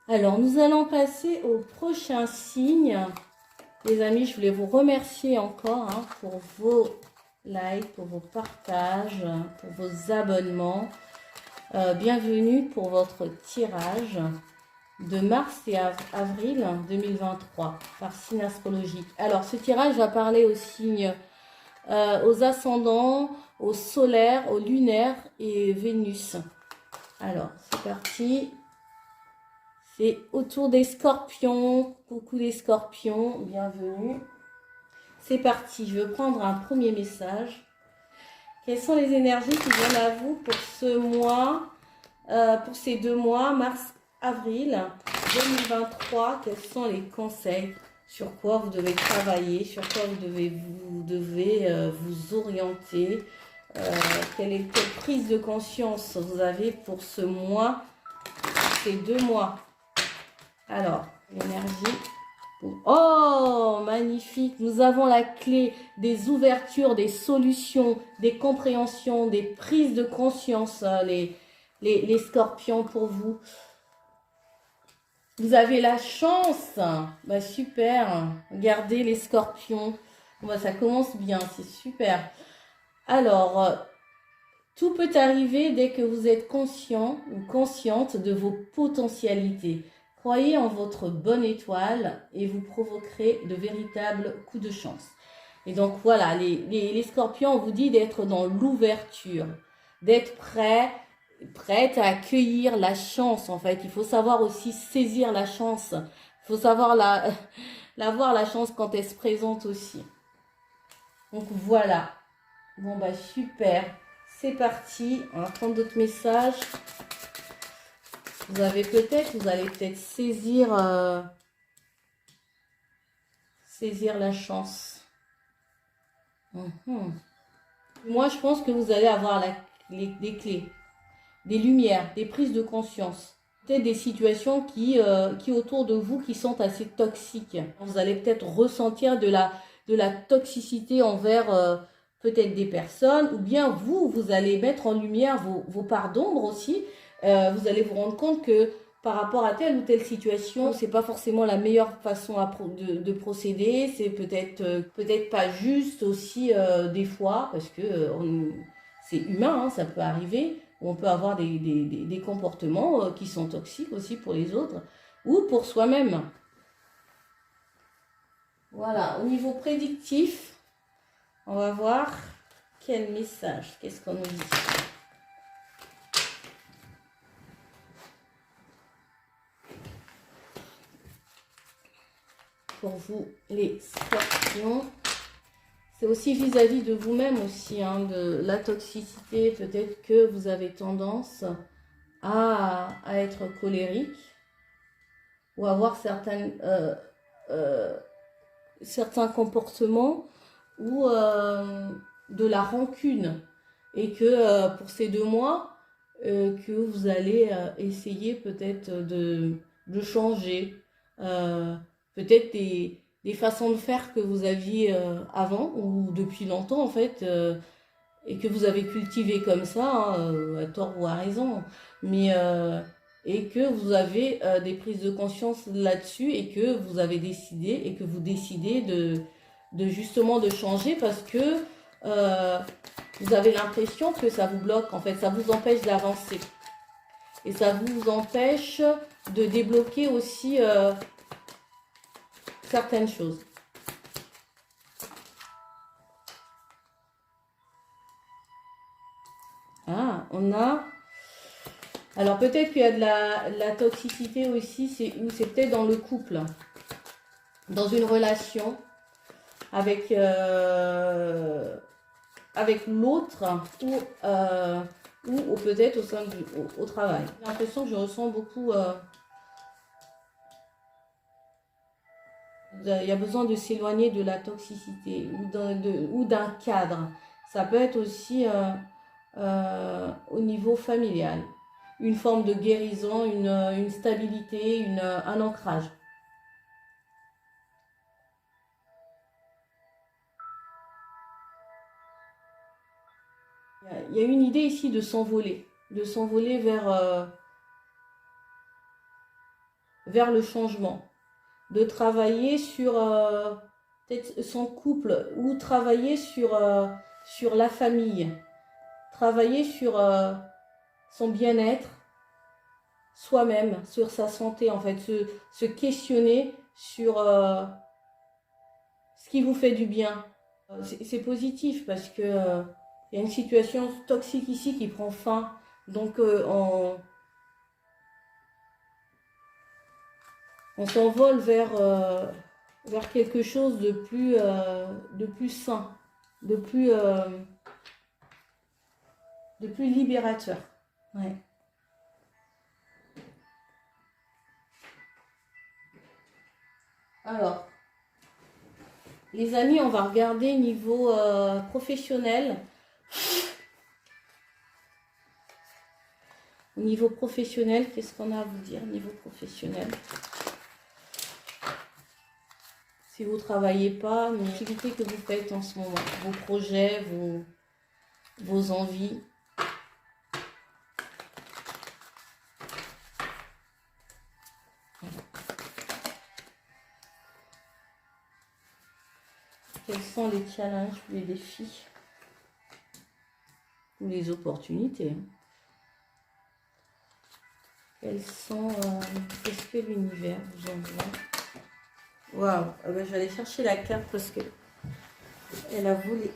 Alors, nous allons passer au prochain signe. Les amis, je voulais vous remercier encore pour vos likes, pour vos partages, pour vos abonnements. Bienvenue pour votre tirage de mars et avril 2023 par signe astrologique. Alors, ce tirage va parler aux signes, aux ascendants, aux solaires, aux lunaires et Vénus. Alors, c'est parti. C'est autour des scorpions. Coucou les scorpions, bienvenue. C'est parti, je vais prendre un premier message. Quelles sont les énergies qui viennent à vous pour ce mois, pour ces 2 mois, mars-avril 2023? Quels sont les conseils? Sur quoi vous devez travailler? Sur quoi vous devez vous orienter? Quelle prise de conscience vous avez pour ce mois, ces 2 mois? Alors, l'énergie. Oh, magnifique. Nous avons la clé des ouvertures, des solutions, des compréhensions, des prises de conscience, les scorpions pour vous. Vous avez la chance. Bah, super. Regardez les scorpions. Bah, ça commence bien, c'est super. Alors, tout peut arriver dès que vous êtes conscient ou consciente de vos potentialités. Croyez en votre bonne étoile et vous provoquerez de véritables coups de chance. Et donc voilà, les scorpions, on vous dit d'être dans l'ouverture, d'être prête à accueillir la chance en fait. Il faut savoir aussi saisir la chance. Il faut savoir voir la chance quand elle se présente aussi. Donc voilà. Bon bah super. C'est parti. On va prendre d'autres messages. Vous allez peut-être saisir la chance. Moi, je pense que vous allez avoir des clés, des lumières, des prises de conscience. Peut-être des situations qui autour de vous qui sont assez toxiques. Vous allez peut-être ressentir de la toxicité envers peut-être des personnes, ou bien vous allez mettre en lumière vos parts d'ombre aussi. Vous allez vous rendre compte que par rapport à telle ou telle situation, c'est pas forcément la meilleure façon de procéder. C'est peut-être pas juste aussi des fois, parce que c'est humain, ça peut arriver. On peut avoir des comportements qui sont toxiques aussi pour les autres ou pour soi-même. Voilà, au niveau prédictif, on va voir quel message, qu'est-ce qu'on nous dit. Pour vous, les scorpions, c'est aussi vis-à-vis de vous-même aussi, de la toxicité. Peut-être que vous avez tendance à être colérique ou avoir certains comportements ou de la rancune, et que pour ces 2 mois que vous allez essayer peut-être de changer peut-être des façons de faire que vous aviez avant ou depuis longtemps en fait, et que vous avez cultivé comme ça, à tort ou à raison, mais et que vous avez des prises de conscience là-dessus, et que vous avez décidé et que vous décidez de justement de changer, parce que vous avez l'impression que ça vous bloque, en fait, ça vous empêche d'avancer. Et ça vous empêche de débloquer aussi certaines choses. Ah, on a... Alors peut-être qu'il y a de la toxicité aussi, c'est peut-être dans le couple, dans une relation avec l'autre, ou peut-être au sein au travail. J'ai l'impression que je ressens beaucoup... il y a besoin de s'éloigner de la toxicité ou d'un cadre. Ça peut être aussi au niveau familial. Une forme de guérison, une stabilité, un ancrage. Il y a une idée ici de s'envoler vers vers le changement, de travailler sur peut-être son couple ou travailler sur la famille, travailler sur son bien-être, soi-même, sur sa santé en fait, se questionner sur ce qui vous fait du bien. C'est positif parce que il y a une situation toxique ici qui prend fin, donc on s'envole vers quelque chose de plus sain, de plus libérateur. Ouais. Alors, les amis, on va regarder niveau professionnel. Au niveau professionnel, qu'est-ce qu'on a à vous dire niveau professionnel? Si vous ne travaillez pas, mais l'activité que vous faites en ce moment, vos projets, vos envies. Quels sont les challenges, les défis ou les opportunités? Quels sont... Qu'est-ce que l'univers vous envoie? Waouh, je vais aller chercher la carte parce que elle a volé.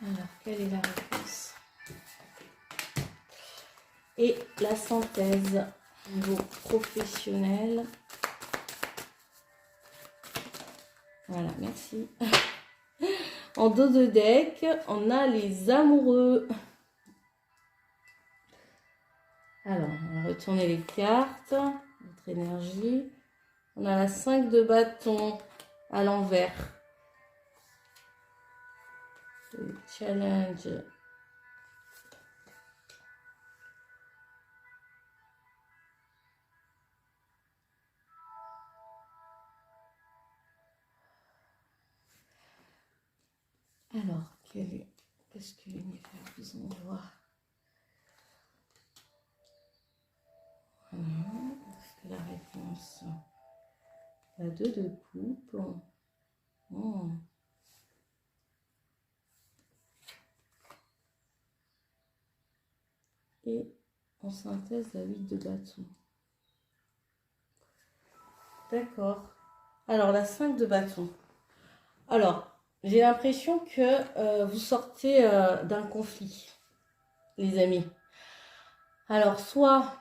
Alors, quelle est la réponse? Et la synthèse niveau professionnel. Voilà, merci. En dos de deck, on a les amoureux. Alors, on va retourner les cartes, notre énergie. On a la 5 de bâton à l'envers. Le challenge. Alors, qu'est-ce que l'univers vous envoie? Est-ce que la réponse? La 2 de coupe. Oh. Et en synthèse, la 8 de bâton. D'accord. Alors, la 5 de bâton. Alors, j'ai l'impression que vous sortez d'un conflit, les amis. Alors, soit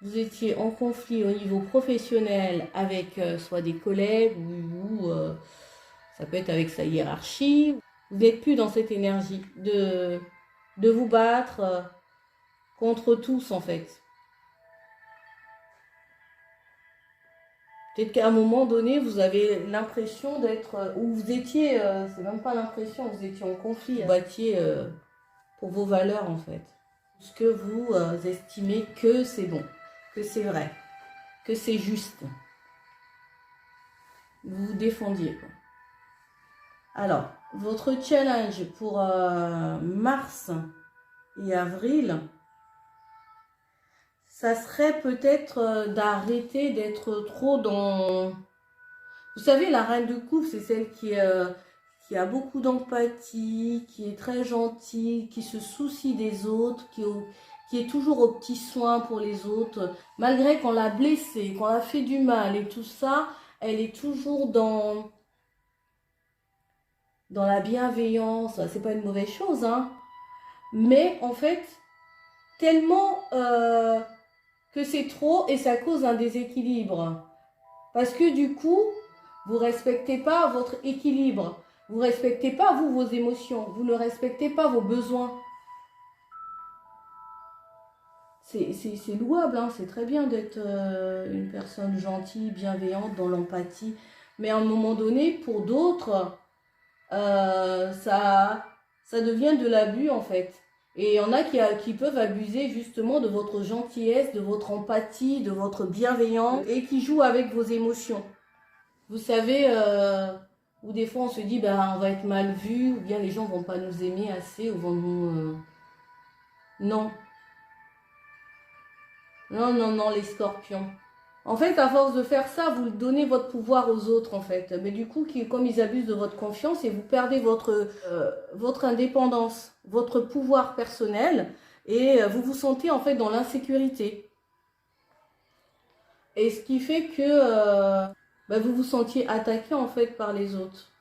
vous étiez en conflit au niveau professionnel avec soit des collègues ou ça peut être avec sa hiérarchie. Vous n'êtes plus dans cette énergie de vous battre contre tous en fait. Peut-être qu'à un moment donné, vous avez l'impression d'être... ou vous étiez, c'est même pas l'impression, vous étiez en conflit. Vous battiez pour vos valeurs en fait. Ce que vous estimez que c'est bon, que c'est vrai, que c'est juste. Vous vous défendiez quoi. Alors, votre challenge pour mars et avril, ça serait peut-être d'arrêter d'être trop dans... Vous savez, la reine de coupe, c'est celle qui a beaucoup d'empathie, qui est très gentille, qui se soucie des autres, qui est toujours aux petits soins pour les autres. Malgré qu'on l'a blessée, qu'on l'a fait du mal et tout ça, elle est toujours dans la bienveillance. C'est pas une mauvaise chose, hein. Mais en fait, tellement que c'est trop et ça cause un déséquilibre. Parce que du coup, vous ne respectez pas votre équilibre. Vous ne respectez pas, vous, vos émotions. Vous ne respectez pas vos besoins. C'est louable, hein, c'est très bien d'être une personne gentille, bienveillante, dans l'empathie. Mais à un moment donné, pour d'autres, ça devient de l'abus, en fait. Et il y en a qui peuvent abuser justement de votre gentillesse, de votre empathie, de votre bienveillance et qui jouent avec vos émotions. Vous savez, Ou des fois, on se dit, bah, on va être mal vu, ou bien les gens vont pas nous aimer assez, ou vont nous... Non. Non, non, non, les scorpions. En fait, à force de faire ça, vous donnez votre pouvoir aux autres, en fait. Mais du coup, comme ils abusent de votre confiance, et vous perdez votre indépendance, votre pouvoir personnel, et vous vous sentez, en fait, dans l'insécurité. Et ce qui fait que bah, vous vous sentiez attaqué, en fait, par les autres.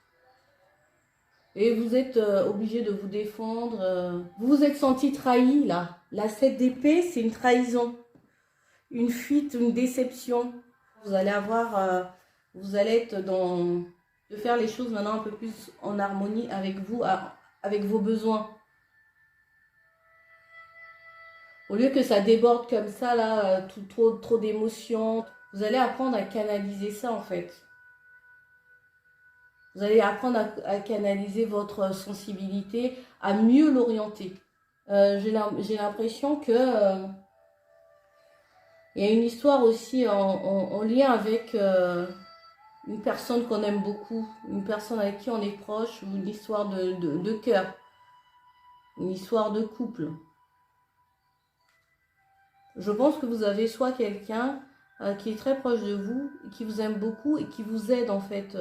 Et vous êtes obligé de vous défendre. Vous vous êtes senti trahi, là. La 7 d'épée, c'est une trahison. Une fuite, une déception. Vous allez vous allez être de faire les choses maintenant un peu plus en harmonie avec vous, avec vos besoins. Au lieu que ça déborde comme ça, là, trop d'émotions, vous allez apprendre à canaliser ça en fait. Vous allez apprendre à canaliser votre sensibilité, à mieux l'orienter. J'ai l'impression que il y a une histoire aussi en lien avec une personne qu'on aime beaucoup, une personne avec qui on est proche, ou une histoire de cœur, une histoire de couple. Je pense que vous avez soit quelqu'un qui est très proche de vous, qui vous aime beaucoup et qui vous aide en fait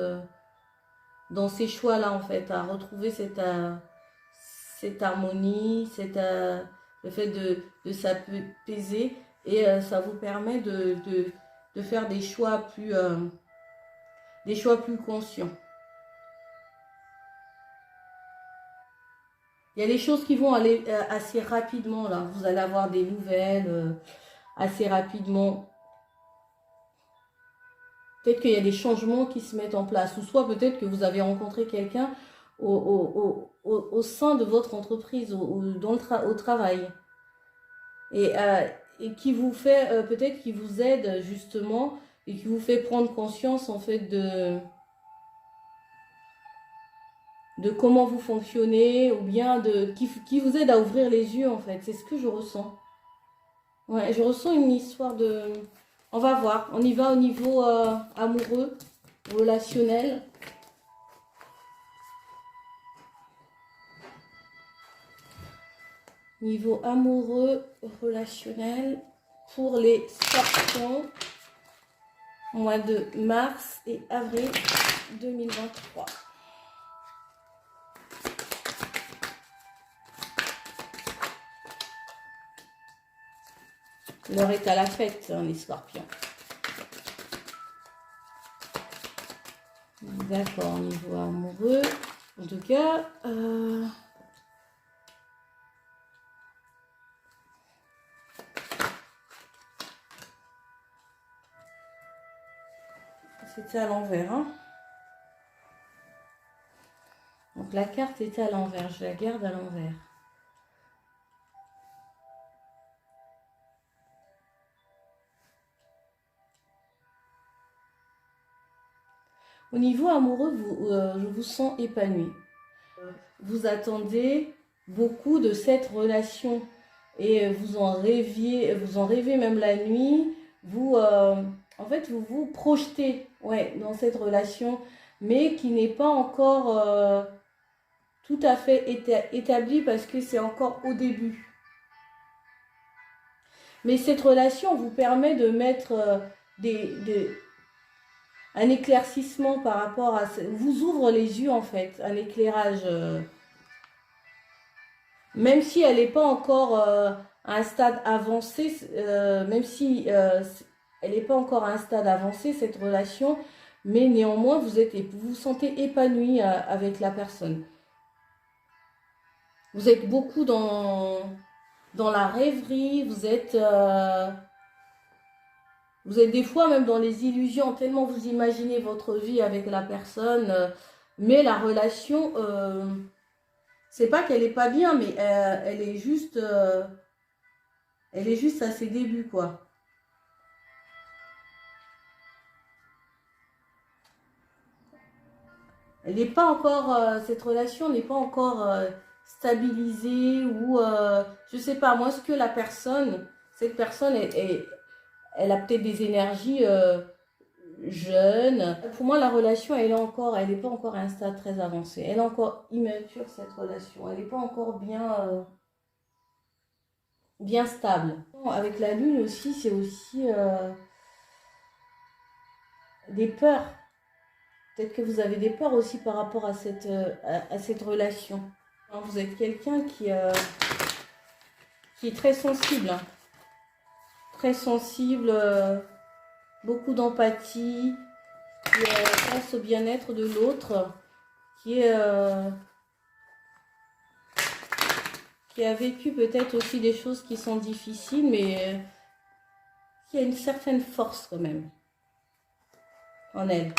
dans ces choix-là en fait, à retrouver cette harmonie, le fait de s'apaiser et ça vous permet de faire des choix plus conscients. Il y a des choses qui vont aller assez rapidement là. Vous allez avoir des nouvelles assez rapidement. Peut-être qu'il y a des changements qui se mettent en place. Ou soit peut-être que vous avez rencontré quelqu'un au sein de votre entreprise, au travail. Et qui vous fait, peut-être qui vous aide justement, et qui vous fait prendre conscience en fait de comment vous fonctionnez, ou bien qui vous aide à ouvrir les yeux en fait. C'est ce que je ressens. Ouais, je ressens une histoire de... On va voir, on y va au niveau amoureux, relationnel. Niveau amoureux, relationnel, pour les scorpions, mois de mars et avril 2023. L'heure est à la fête, hein, les scorpions. D'accord, niveau amoureux. En tout cas, c'était à l'envers. Hein. Donc la carte était à l'envers, je la garde à l'envers. Au niveau amoureux, je vous sens épanoui. Vous attendez beaucoup de cette relation et vous en rêvez même la nuit. En fait, vous vous projetez dans cette relation, mais qui n'est pas encore tout à fait établie parce que c'est encore au début. Mais cette relation vous permet de mettre un éclaircissement par rapport à... Vous ouvre les yeux en fait, un éclairage. Même si elle n'est pas encore à un stade avancé, même si elle n'est pas encore à un stade avancé, cette relation, mais néanmoins, vous vous sentez épanoui avec la personne. Vous êtes beaucoup dans la rêverie, vous êtes des fois même dans les illusions, tellement vous imaginez votre vie avec la personne, mais la relation, c'est pas qu'elle est pas bien, mais elle est juste à ses débuts, quoi. Elle n'est pas encore, cette relation n'est pas encore stabilisée ou, je sais pas, moi, ce que cette personne, elle a peut-être des énergies jeune. Pour moi, la relation, elle n'est pas encore à un stade très avancé. Elle est encore immature, cette relation. Elle n'est pas encore bien stable. Avec la lune aussi, c'est aussi des peurs. Peut-être que vous avez des peurs aussi par rapport à cette relation. Vous êtes quelqu'un qui est très sensible. Hein. Très sensible, beaucoup d'empathie, qui pense au bien-être de l'autre, qui a vécu peut-être aussi des choses qui sont difficiles, mais qui a une certaine force quand même en elle.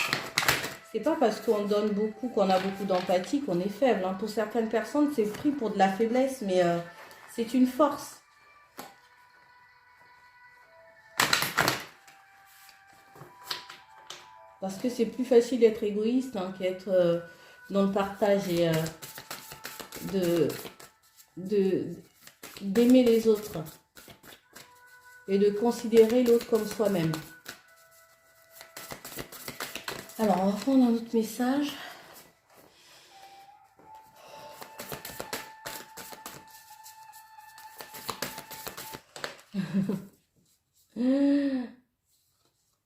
C'est pas parce qu'on donne beaucoup, qu'on a beaucoup d'empathie qu'on est faible. Hein. Pour certaines personnes, c'est pris pour de la faiblesse, mais c'est une force. Parce que c'est plus facile d'être égoïste hein, qu'être dans le partage et d'aimer les autres. Et de considérer l'autre comme soi-même. Alors, on va prendre un autre message.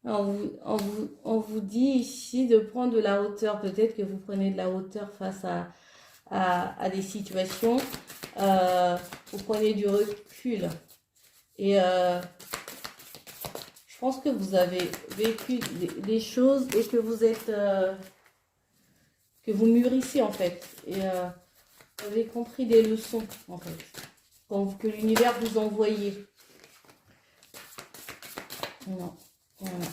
On vous dit ici de prendre de la hauteur. Peut-être que vous prenez de la hauteur face à des situations. Vous prenez du recul. Et je pense que vous avez vécu des choses et que vous êtes... que vous mûrissez en fait. Et vous avez compris des leçons en fait. Que l'univers vous envoyait. Non. Voilà.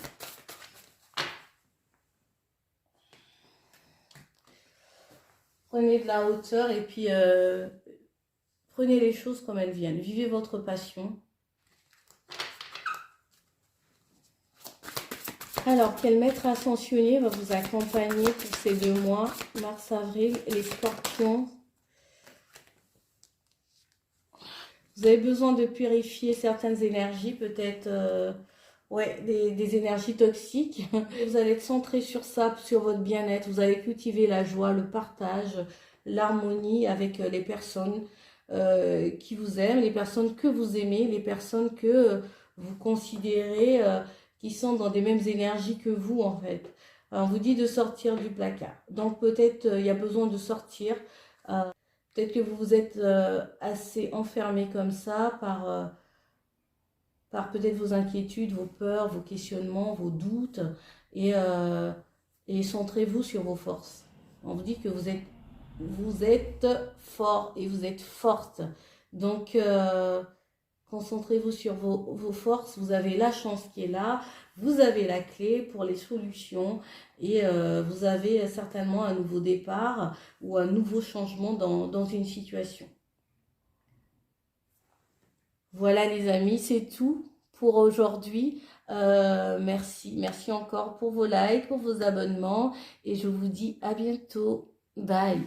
Prenez de la hauteur et puis prenez les choses comme elles viennent. Vivez votre passion. Alors, quel maître ascensionné va vous accompagner pour ces 2 mois, mars-avril, les scorpions? Vous avez besoin de purifier certaines énergies, peut-être des énergies toxiques. Vous allez être centré sur ça, sur votre bien-être. Vous allez cultiver la joie, le partage, l'harmonie avec les personnes qui vous aiment, les personnes que vous aimez, les personnes que vous considérez qui sont dans des mêmes énergies que vous en fait. On vous dit de sortir du placard. Donc peut-être il y a besoin de sortir. Peut-être que vous vous êtes assez enfermé comme ça par peut-être vos inquiétudes, vos peurs, vos questionnements, vos doutes. Et centrez-vous sur vos forces. On vous dit que vous êtes fort et vous êtes forte. Donc, concentrez-vous sur vos forces. Vous avez la chance qui est là. Vous avez la clé pour les solutions. Et vous avez certainement un nouveau départ ou un nouveau changement dans une situation. Voilà les amis, c'est tout pour aujourd'hui. Merci encore pour vos likes, pour vos abonnements. Et je vous dis à bientôt. Bye.